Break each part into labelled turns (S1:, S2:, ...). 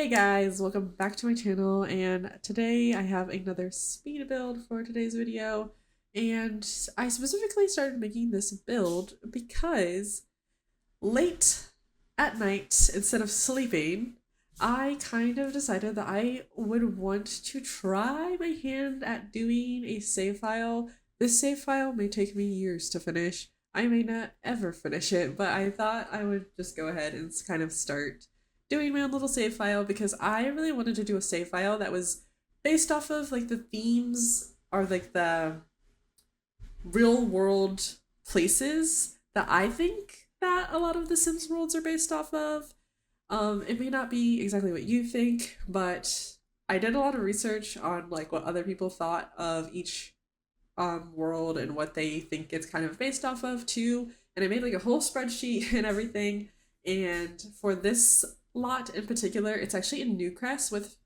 S1: Hey guys, welcome back to my channel, and today I have another speed build for today's video. And I specifically started making this build because late at night, instead of sleeping, I kind of decided that I would want to try my hand at doing a save file. This save file may take me years to finish. I may not ever finish it, but I thought I would just go ahead and kind of start doing my own little save file because I really wanted to do a save file that was based off of like the themes or like the real world places that I think that a lot of the Sims worlds are based off of. It may not be exactly what you think, but I did a lot of research on like what other people thought of each world and what they think it's kind of based off of too. And I made like a whole spreadsheet and everything. And for this lot in particular, it's actually in Newcrest, with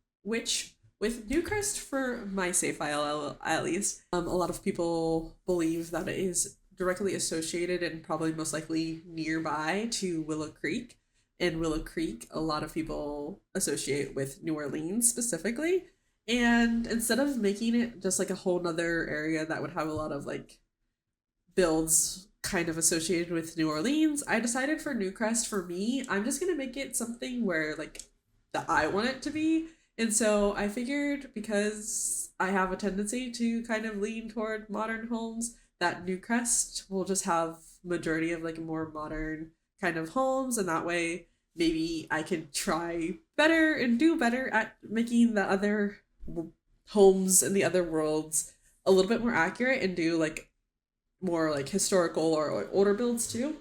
S1: Newcrest for my save file at least. A lot of people believe that it is directly associated and probably most likely nearby to Willow Creek. And Willow Creek, a lot of people associate with New Orleans specifically. And instead of making it just like a whole nother area that would have a lot of like builds kind of associated with New Orleans, I decided for Newcrest, for me, I'm just gonna make it something where like that I want it to be. And so I figured because I have a tendency to kind of lean toward modern homes, that Newcrest will just have majority of like more modern kind of homes, and that way maybe I can try better and do better at making the other homes in the other worlds a little bit more accurate and do like more like historical or older builds too.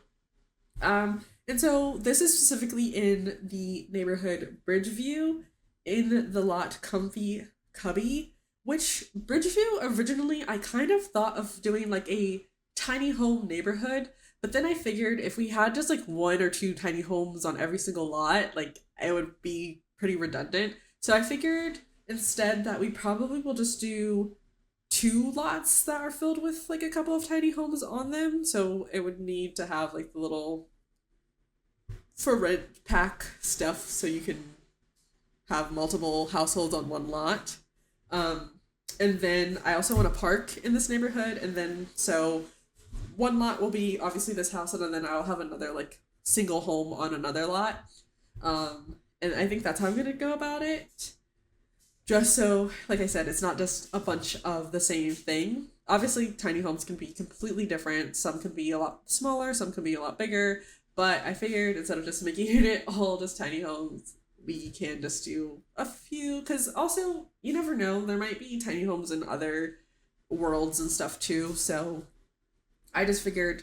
S1: And so this is specifically in the neighborhood Bridgeview in the lot Comfy Cubby, which Bridgeview originally I kind of thought of doing like a tiny home neighborhood, but then I figured if we had just like one or two tiny homes on every single lot, like it would be pretty redundant. So I figured instead that we probably will just do two lots that are filled with like a couple of tiny homes on them. So it would need to have like the little for rent pack stuff so you can have multiple households on one lot. Um, and then I also want to park in this neighborhood. And then so one lot will be obviously this house, and then I'll have another like single home on another lot. And I think that's how I'm gonna go about it. Just so, like I said, it's not just a bunch of the same thing. Obviously, tiny homes can be completely different. Some can be a lot smaller, some can be a lot bigger. But I figured instead of just making it all just tiny homes, we can just do a few. Because also, you never know, there might be tiny homes in other worlds and stuff too. So I just figured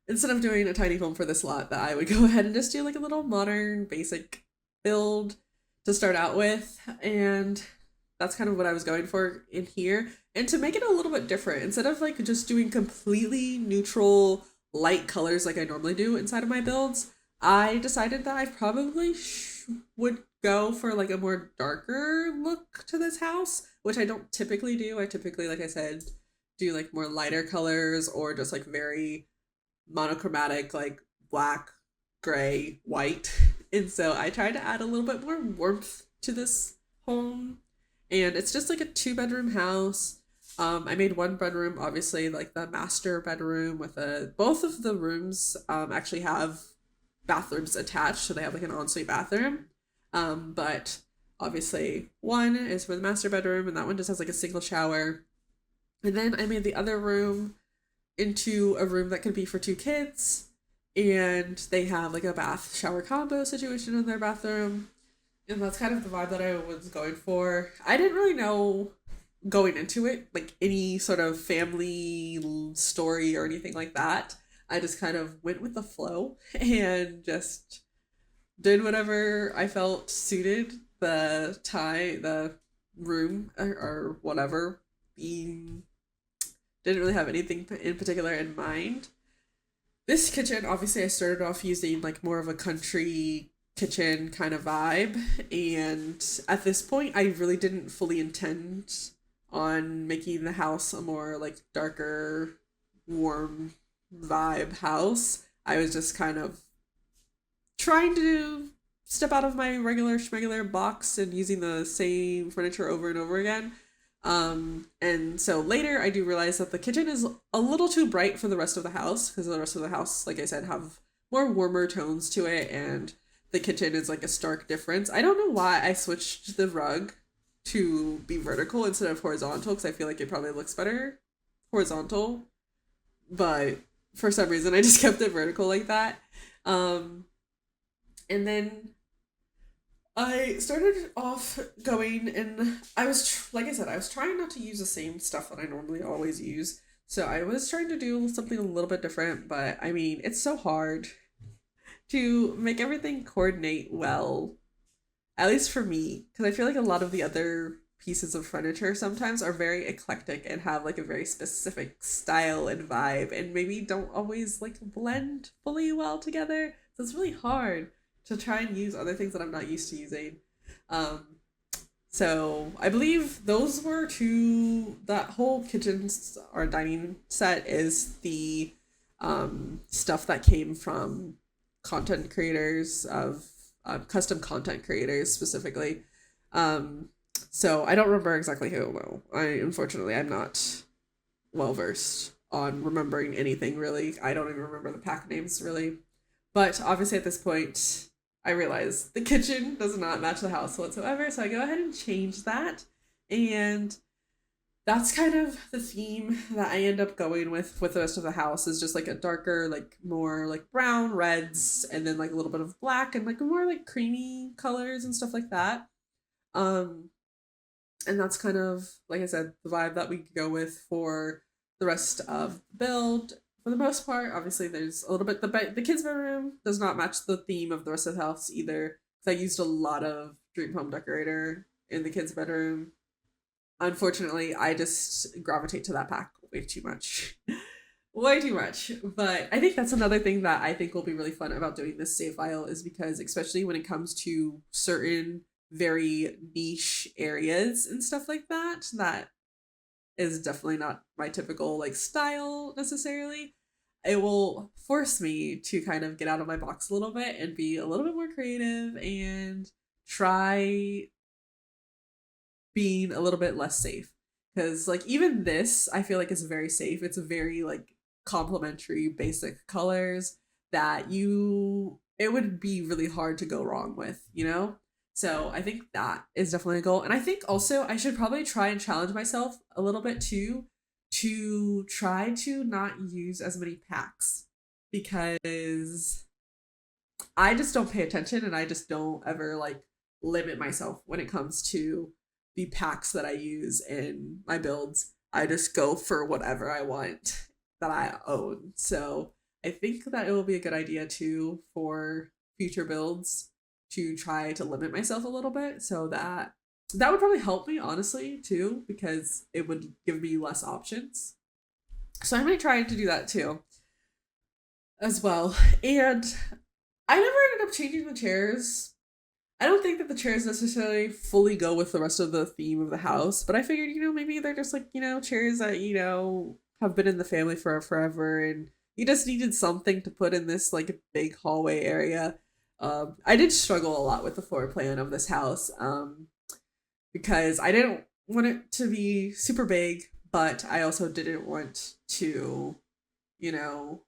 S1: instead of doing a tiny home for this lot, that I would go ahead and just do like a little modern, basic build to start out with. And that's kind of what I was going for in here. And to make it a little bit different, instead of like just doing completely neutral light colors like I normally do inside of my builds, I decided that I probably would go for like a more darker look to this house, which I don't typically do. I typically, like I said, do like more lighter colors or just like very monochromatic, like black, gray, white. And so I tried to add a little bit more warmth to this home. And it's just like a two-bedroom house. I made one bedroom, obviously, like the master bedroom with a. Both of the rooms actually have bathrooms attached, so they have like an ensuite bathroom. But obviously, one is for the master bedroom, and that one just has like a single shower. And then I made the other room into a room that could be for two kids, and they have like a bath shower combo situation in their bathroom. And that's kind of the vibe that I was going for. I didn't really know going into it like any sort of family story or anything like that. I just kind of went with the flow and just did whatever I felt suited the room or whatever being. Didn't really have anything in particular in mind. This kitchen, obviously, I started off using like more of a country kitchen kind of vibe, and at this point, I really didn't fully intend on making the house a more like darker, warm vibe house. I was just kind of trying to step out of my regular schmegular box and using the same furniture over and over again. And so later I do realize that the kitchen is a little too bright for the rest of the house because the rest of the house, like I said, have more warmer tones to it, and the kitchen is like a stark difference. I don't know why I switched the rug to be vertical instead of horizontal because I feel like it probably looks better horizontal, but for some reason I just kept it vertical like that. Um, and then I started off going, and I was, like I said, I was trying not to use the same stuff that I normally always use. So I was trying to do something a little bit different, but I mean, it's so hard to make everything coordinate well, at least for me, because I feel like a lot of the other pieces of furniture sometimes are very eclectic and have like a very specific style and vibe, and maybe don't always like blend fully well together. So it's really hard to try and use other things that I'm not used to using. Um, so I believe those were two. That whole kitchen or dining set is the stuff that came from content creators of custom content creators specifically. Um, so I don't remember exactly who. Well, unfortunately I'm not well versed on remembering anything really. I don't even remember the pack names really. But obviously at this point, I realize the kitchen does not match the house whatsoever. So I go ahead and change that. And that's kind of the theme that I end up going with the rest of the house, is just like a darker, like more like brown, reds, and then like a little bit of black and like more like creamy colors and stuff like that. Um, and that's kind of, like I said, the vibe that we go with for the rest of the build. For the most part, obviously, there's a little bit the kids' bedroom does not match the theme of the rest of the house either. Because I used a lot of Dream Home Decorator in the kids' bedroom. Unfortunately, I just gravitate to that pack way too much. Way too much. But I think that's another thing that I think will be really fun about doing this save file, is because especially when it comes to certain very niche areas and stuff like that, that is definitely not my typical like style necessarily. It will force me to kind of get out of my box a little bit and be a little bit more creative and try being a little bit less safe. Because like even this I feel like is very safe. It's a very like complementary basic colors that you it would be really hard to go wrong with, you know? So I think that is definitely a goal. And I think also I should probably try and challenge myself a little bit too, to try to not use as many packs, because I just don't pay attention and I just don't ever like limit myself when it comes to the packs that I use in my builds. I just go for whatever I want that I own. So I think that it will be a good idea too for future builds to try to limit myself a little bit, so that that would probably help me honestly too, because it would give me less options. So I might try to do that too as well. And I never ended up changing the chairs. I don't think that the chairs necessarily fully go with the rest of the theme of the house, but I figured, maybe they're just like, chairs that, have been in the family for forever, and you just needed something to put in this like big hallway area. I did struggle a lot with the floor plan of this house, because I didn't want it to be super big, but I also didn't want to,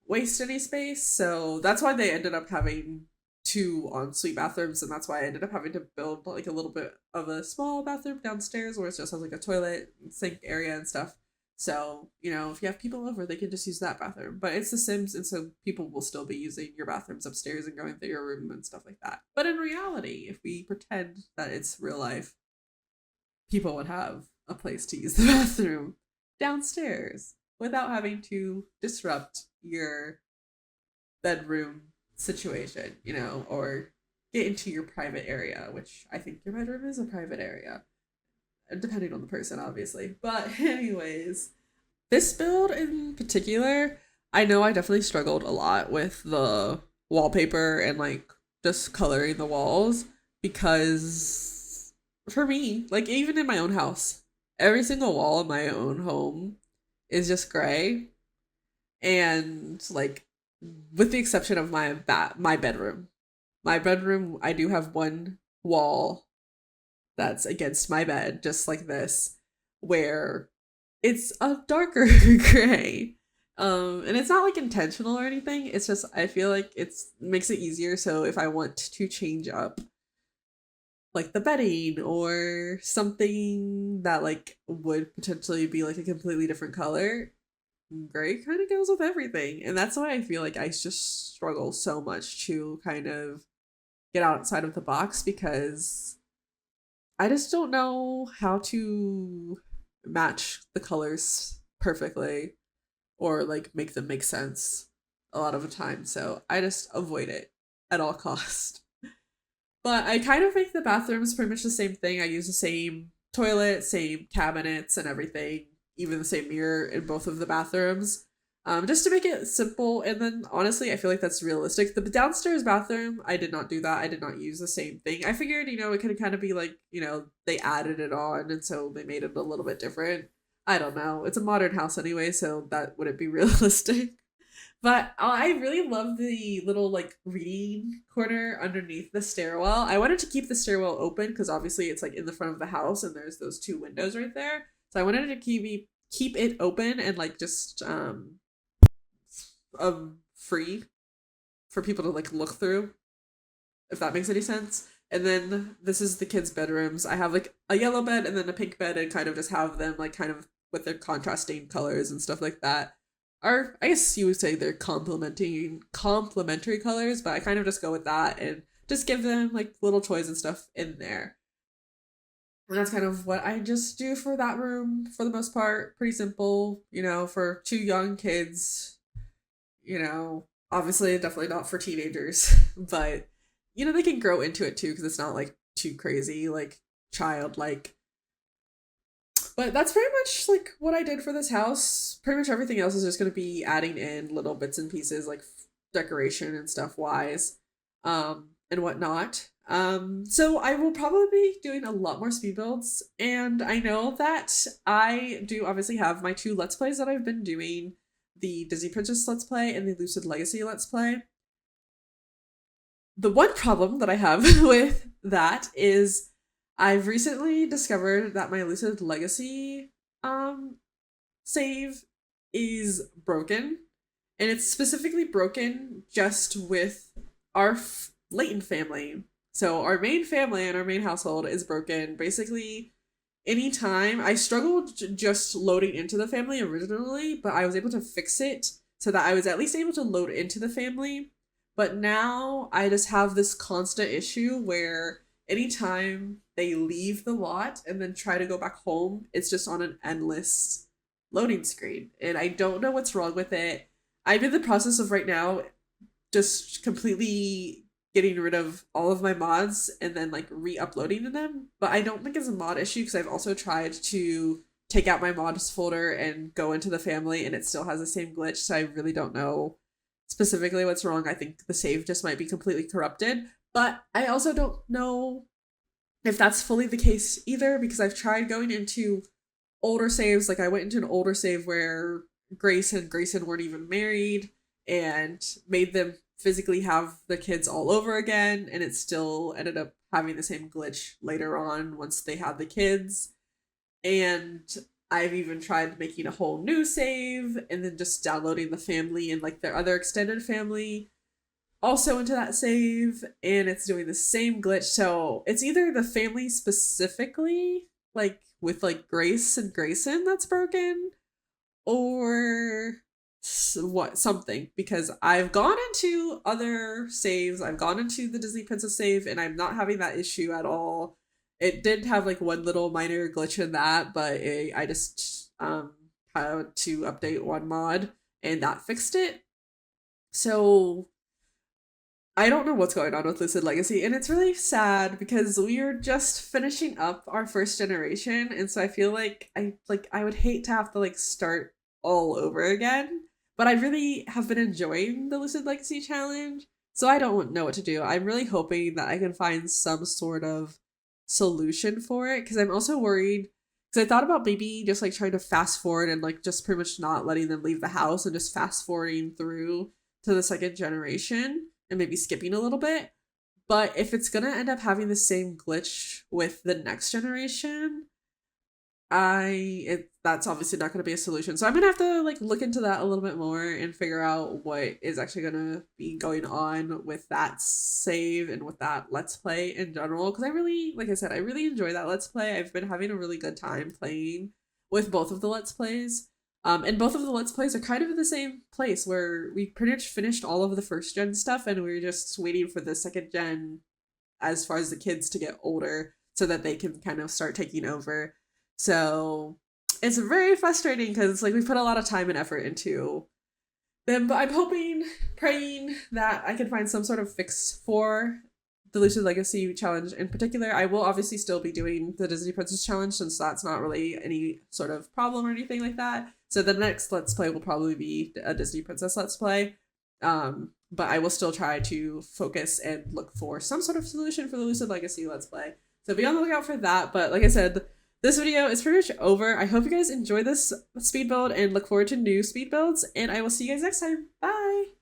S1: waste any space. So that's why they ended up having two ensuite bathrooms, and that's why I ended up having to build like a little bit of a small bathroom downstairs where it just has like a toilet, sink area and stuff. So, if you have people over, they can just use that bathroom. But it's The Sims, and so people will still be using your bathrooms upstairs and going through your room and stuff like that. But in reality, if we pretend that it's real life, people would have a place to use the bathroom downstairs without having to disrupt your bedroom situation, or get into your private area, which I think your bedroom is a private area, depending on the person, obviously. But anyways, this build in particular, I know I definitely struggled a lot with the wallpaper and like just coloring the walls, because for me, like even in my own house, every single wall in my own home is just gray, and like with the exception of my bedroom. my bedroom, I do have one wall that's against my bed, just like this, where it's a darker gray. And it's not like intentional or anything. It's just I feel like it's makes it easier. So if I want to change up like the bedding or something that like would potentially be like a completely different color, gray kind of goes with everything. And that's why I feel like I just struggle so much to kind of get outside of the box because I just don't know how to match the colors perfectly or like make them make sense a lot of the time. So I just avoid it at all cost. But I kind of make the bathrooms pretty much the same thing. I use the same toilet, same cabinets and everything, even the same mirror in both of the bathrooms. Just to make it simple. And then honestly, I feel like that's realistic. The downstairs bathroom, I did not do that. I did not use the same thing. I figured, it could kind of be like, they added it on and so they made it a little bit different. I don't know. It's a modern house anyway, so that wouldn't be realistic. But I really love the little like reading corner underneath the stairwell. I wanted to keep the stairwell open because obviously it's like in the front of the house and there's those two windows right there. So I wanted to keep it open and like just free for people to like look through, if that makes any sense. And then this is the kids' bedrooms. I have like a yellow bed and then a pink bed and kind of just have them like kind of with their contrasting colors and stuff like that. Or I guess you would say they're complementary colors, but I kind of just go with that and just give them like little toys and stuff in there. And that's kind of what I just do for that room for the most part. Pretty simple, for two young kids, obviously definitely not for teenagers, but they can grow into it too because it's not like too crazy, like childlike. But that's pretty much like what I did for this house. Pretty much everything else is just going to be adding in little bits and pieces like decoration and stuff wise, and whatnot. So I will probably be doing a lot more speed builds, and I know that I do obviously have my two Let's Plays that I've been doing, the Disney Princess Let's Play and the Lucid Legacy Let's Play. The one problem that I have with that is I've recently discovered that my Lucid Legacy save is broken. And it's specifically broken just with our Layton family. So our main family and our main household is broken. Basically, anytime I struggled just loading into the family originally, but I was able to fix it so that I was at least able to load into the family. But now I just have this constant issue where anytime they leave the lot and then try to go back home, it's just on an endless loading screen. And I don't know what's wrong with it. I'm in the process of right now just completely getting rid of all of my mods and then like re-uploading them. But I don't think it's a mod issue because I've also tried to take out my mods folder and go into the family and it still has the same glitch. So I really don't know specifically what's wrong. I think the save just might be completely corrupted. But I also don't know if that's fully the case either because I've tried going into older saves. Like I went into an older save where Grace and Grayson weren't even married and made them physically have the kids all over again, and it still ended up having the same glitch later on once they had the kids. And I've even tried making a whole new save and then just downloading the family and like their other extended family also into that save, and it's doing the same glitch. So it's either the family specifically, like with like Grace and Grayson, that's broken, or something, because I've gone into other saves. I've gone into the Disney Princess save and I'm not having that issue at all. It did have like one little minor glitch in that, but I just had to update one mod and that fixed it. So I don't know what's going on with Lucid Legacy, and it's really sad because we are just finishing up our first generation, and so I feel like I would hate to have to like start all over again. But I really have been enjoying the Lucid Legacy challenge, so I don't know what to do. I'm really hoping that I can find some sort of solution for it because I'm also worried because I thought about maybe just like trying to fast forward and like just pretty much not letting them leave the house and just fast forwarding through to the second generation and maybe skipping a little bit. But if it's gonna end up having the same glitch with the next generation, that's obviously not going to be a solution. So I'm gonna have to like look into that a little bit more and figure out what is actually gonna be going on with that save and with that let's play in general. Because I really, like I said, I really enjoy that let's play. I've been having a really good time playing with both of the let's plays. And both of the let's plays are kind of in the same place where we pretty much finished all of the first gen stuff and we are just waiting for the second gen as far as the kids to get older so that they can kind of start taking over. So it's very frustrating because like we put a lot of time and effort into them, but I'm hoping, praying that I can find some sort of fix for the Lucid Legacy challenge in particular. I will obviously still be doing the Disney Princess challenge since that's not really any sort of problem or anything like that. So the next let's play will probably be a Disney Princess let's play. But I will still try to focus and look for some sort of solution for the Lucid Legacy let's play. So be on the lookout for that. But like I said, this video is pretty much over. I hope you guys enjoy this speed build and look forward to new speed builds, and I will see you guys next time. Bye!